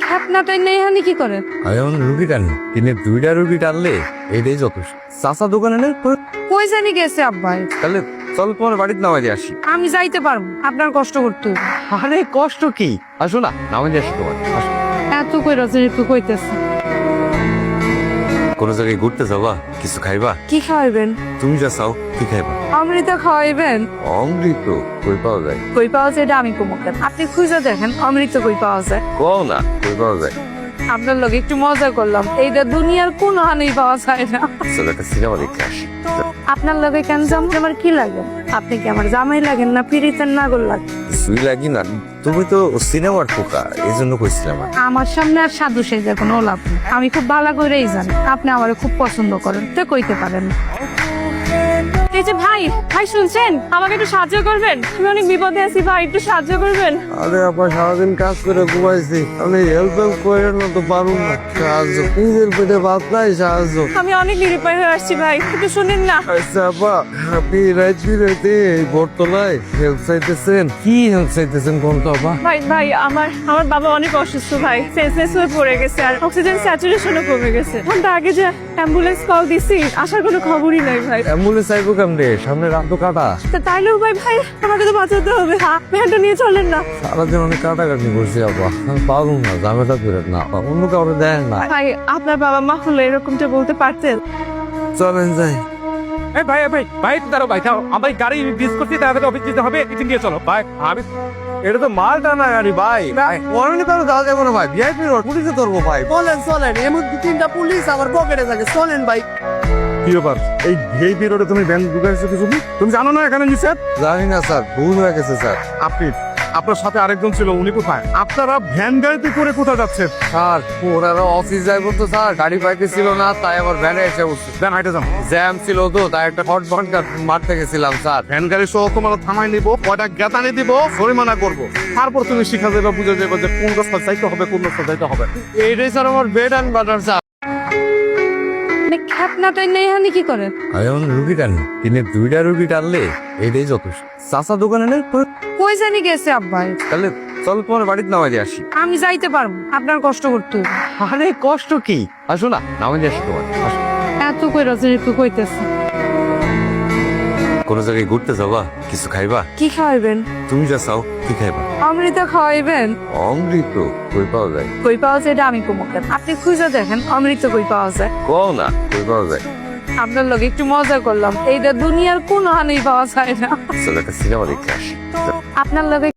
খেপনাটাই নেই হানি কি করে? আমি এমন রুগী টানি, দিনে 2টা রুগী টানলে এটাই যথেষ্ট। চাচা দোকানে নেই, কই জানি গেছে আব্বাই। তাহলে চল তোমার বাড়িতে নামাই দিয়ে আসি। আমি যাইতে পারবো, আপনার কষ্ট করতে হবে। আরে কষ্ট কি, আসো না নামাই দিয়ে আসি তোমার। আসো। এত কই রজনী একটু কইতেছে। কোনো জায়গায় ঘুরতে যাবা, কিছু খাইবা? কি খাওয়াইবেন? তুমি যা চাও কি খাইবা? অমৃতা খাওয়াইবেন? অমৃত কই পাওয়া যায়? কই পাওয়া যায় এটা আমি কমকে, আপনি খুঁজে দেখেন অমৃত কই পাওয়া যায়। কও না কই পাওয়া যায়। আপনার লগে একটু মজা করলাম, এইটা দুনিয়ার কোন হানি পাওয়া যায় না। চলো একটা সিনেমা দেখে আসি। আপনার লগে কেন যাম? আমার কি লাগে? আপনি কি আমার জামাই লাগেন না পিরিতের নাগর লাগে? কিছুই লাগি না, তুমি তো সিনেমার পোকা, এই জন্য কইছিলাম। আমার সামনে আর সাধু সেজে কোনো লাভ নেই। আমি খুব ভালো করেই জানি আপনি আমারে খুব পছন্দ করেন, তো কইতে পারেন। এই যে ভাই, ভাই শুনছেন? আমাকে একটু সাহায্য করবেন, আমি অনেক বিপদে আছি ভাই, একটু সাহায্য করবেন। আরে আপা সারাদিন কাজ করে ঘুমাইছি, আমি হেল্প করেন না তো পারুন না। সাহায্য নিজের পেটে ভাত নাই, সাহায্য। আমি অনেক নিরুপায় হয়ে আসছি ভাই, একটু শুনেন না। আচ্ছা আপা, আপনি রাইত বিরাইতে এই বটতলায় হেল্প চাইতেছেন? কি হেল্প চাইতেছেন কোন তো আপা? ভাই ভাই আমার বাবা অনেক অসুস্থ ভাই, সেন্সলেস হয়ে পড়ে গেছে আর অক্সিজেন স্যাচুরেশনও কমে গেছে। ঘন্টা আগে যে অ্যাম্বুলেন্স কল দিছি, আসার কোনো খবরই নাই ভাই। অ্যাম্বুলেন্স আইবো কেমনে, সামনে রাত তো কাটা। তা তাইলেও ভাই ভাই আমাকে তো বাঁচাতে হবে। ভ্যানটা নিয়ে চলেন না সারাদিন অনেক কাটাকাটি করছি আপা, আমি পারুন না, ঝামেলা করেন না আপা, অন্য কাউরে দেন না। ভাই, আপনার বাবা মা হলে এরকমটা বলতে পারতেন। চলেন যাই। এই ভাই ভাই ভাই একটু দাঁড়াও ভাই, দাঁড়াও, আমার গাড়ি মিস করছি, তাড়াতাড়ি অফিস যেতে হবে, টিফিন দিয়ে চলো ভাই। আমি এটা তো মাল টানা গাড়ি ভাই, ওখানে তো যাওয়া যাবে না ভাই, ভিআইপি রোড, পুলিশে ধরবো ভাই। চলেন চলেন, এমন 2-3টা পুলিশ আমার পকেটে থাকে, চলেন ভাই। কি ব্যাপার, এই ভিআইপি রোডে তুমি ভ্যান ঢুকাইছো কিছু? তুমি জানো না এখানে নিষেধ? জানি না স্যার, ভুল হয়ে গেছে স্যার। আপনি, আপনার সাথে আরেকজন ছিল, উনি কোথায়? আপনারা ভ্যান গাড়িতে করে কোথায় যাচ্ছেন? স্যার ওনারা অফিস যাইবো তো স্যার, গাড়ি পাইতেছিল না, তাই আবার ভ্যানে এসে উঠছে। ভ্যান হাইটে যান। জ্যাম ছিল তো, তাই একটা হট ঘন্টা মারতে গেছিলাম স্যার। ভ্যান গাড়ি সহ তোমার থানায় নিব, কয়টা গেতানি দিব, জরিমানা করবো, তারপর তুমি শিখা যাবে, বুঝে যাবে যে কোন রাস্তা যাইতে হবে, কোন রাস্তা যাইতে হবে। এইটাই স্যার আমার বেড অ্যান্ড বাটার স্যার। খেপনাটাই নেই হানি কি করে? আমি এমন রুগী টানি, দিনে 2টা রুগী টানলে এটাই যথেষ্ট। চাচা দোকানে নেই, কই জানি গেছে আব্বাই। তাহলে চল তোমার বাড়িতে নামাই দিয়ে আসি। আমি যাইতে পারবো, আপনার কষ্ট করতে হবে। আরে কষ্ট কি, আসো না নামাই দিয়ে আসি তোমার। আসো। এত কই রজনী একটু কইতেছে। কোনো জায়গায় ঘুরতে যাবা, কিছু খাইবা? কি খাওয়াইবেন? তুমি যা চাও কি খাইবা? অমৃতা খাওয়াইবেন? অমৃত কই পাওয়া যায়? কই পাওয়া যায় এটা আমি কমকে, আপনি খুঁজে দেখেন অমৃত কই পাওয়া যায়। কও না কই পাওয়া যায়। আপনার লগে একটু মজা করলাম, এইটা দুনিয়ার কোন হানি পাওয়া যায় না। চলো একটা সিনেমা দেখে আসি। আপনার লগে